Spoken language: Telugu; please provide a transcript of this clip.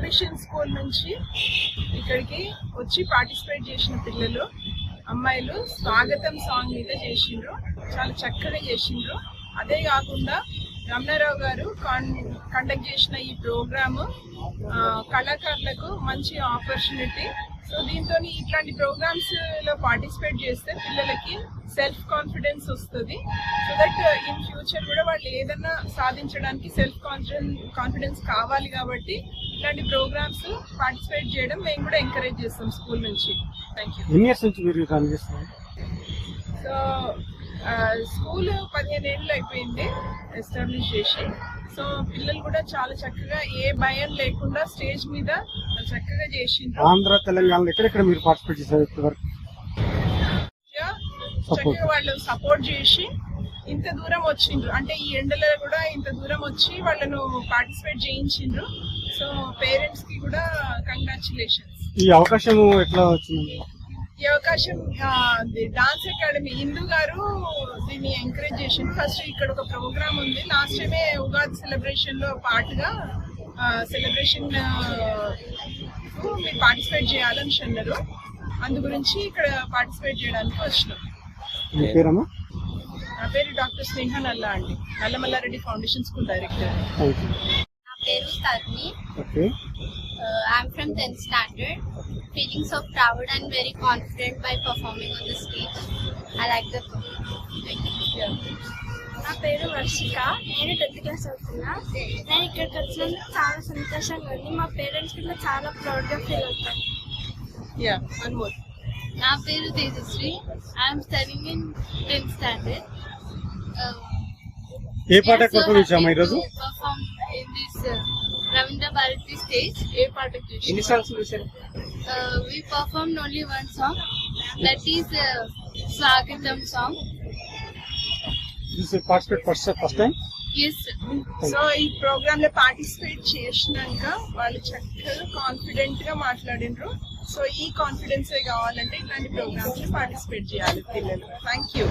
మిషన్ స్కూల్ నుంచి ఇక్కడికి వచ్చి పార్టిసిపేట్ చేసిన పిల్లలు అమ్మాయిలు స్వాగతం సాంగ్ మీద చేసిండ్రు, చాలా చక్కగా చేసిండ్రు. అదే కాకుండా రమణారావు గారు కండక్ట్ చేసిన ఈ ప్రోగ్రాము కళాకారులకు మంచి ఆపర్చునిటీ. సో దీంతో ఇట్లాంటి ప్రోగ్రామ్స్ లో పార్టిసిపేట్ చేస్తే పిల్లలకి సెల్ఫ్ కాన్ఫిడెన్స్ వస్తుంది. సో దట్ ఇన్ ఫ్యూచర్ కూడా వాళ్ళు ఏదన్నా సాధించడానికి సెల్ఫ్ కాన్ఫిడెన్స్ కావాలి. కాబట్టి ఇట్లాంటి ప్రోగ్రామ్స్ పార్టిసిపేట్ చేయడం మేము కూడా ఎంకరేజ్ చేస్తాం స్కూల్ నుంచి. Thank you. సో స్కూల్ 15 ఏళ్ళు అయిపోయింది ఎస్టాబ్లిష్ చేసి. సో పిల్లలు కూడా చాలా చక్కగా ఏ భయం లేకుండా స్టేజ్ మీద చక్కగా చేసిండ్రు. ఆంధ్ర తెలంగాణలో ఎక్కడెక్కడ మీరు పార్టిసిపేట్ చేశారు? చక్కగా వాళ్ళు సపోర్ట్ చేసి ఇంత దూరం వచ్చిండ్రు, అంటే ఈ ఎండలో కూడా ఇంత దూరం వచ్చి వాళ్ళను పార్టిసిపేట్ చేయించిండ్రు. సో పేరెంట్స్ కి కూడా కంగ్రాచులేషన్స్. ఈ అవకాశం ఎట్లా వచ్చింది? ఈ అవకాశం డాన్స్ అకాడమీ ఇందు గారు దీన్ని ఎంకరేజ్ చేసింది. ఫస్ట్ ఇక్కడ ఒక ప్రోగ్రామ్ ఉంది, లాస్ట్ టైమే ఉగాది సెలబ్రేషన్ లో పాటుగా సెలబ్రేషన్ మీరు పార్టిసిపేట్ చేయాలని అన్నారు. అందు గురించి ఇక్కడ పార్టిసిపేట్ చేయడానికి వచ్చినాం. నా పేరు డాక్టర్ స్నేహ నల్లా అండి, నల్లమల్లారెడ్డి ఫౌండేషన్ స్కూల్ డైరెక్టర్. నా పేరు Tarni. I'm from 10th standard. Feeling so proud and very confident by performing on the stage. I like the performance. నా పేరు వర్షిక, నేను 10th క్లాస్ అవుతున్నా. నేను ఇక్కడికి వచ్చినందుకు చాలా సంతోషంగా ఉంది. మా పేరెంట్స్ కూడా చాలా ప్రౌడ్గా ఫీల్ అవుతారు. నా పేరు Tejasri. I'm studying in 10th standard. ఏ పాట పర్ఫామ్ చేశాము ఈరోజు? Perform in this Ravindra Bharati stage. ఏ పాట చేశారు? ఎన్ని సాంగ్స్ చేశారు? We performed only one song, that is Swagatam song. This is participate first time? Yes. So ఈ ప్రోగ్రామ్ లో పార్టిసిపేట్ చేసినాక వాళ్ళు చక్కగా కాన్ఫిడెంట్ గా మాట్లాడినరు. సో ఈ కాన్ఫిడెన్స్ కావాలంటే ఇట్లాంటి ప్రోగ్రామ్స్ లో పార్టిసిపేట్ చేయాలి పిల్లలు. Thank you.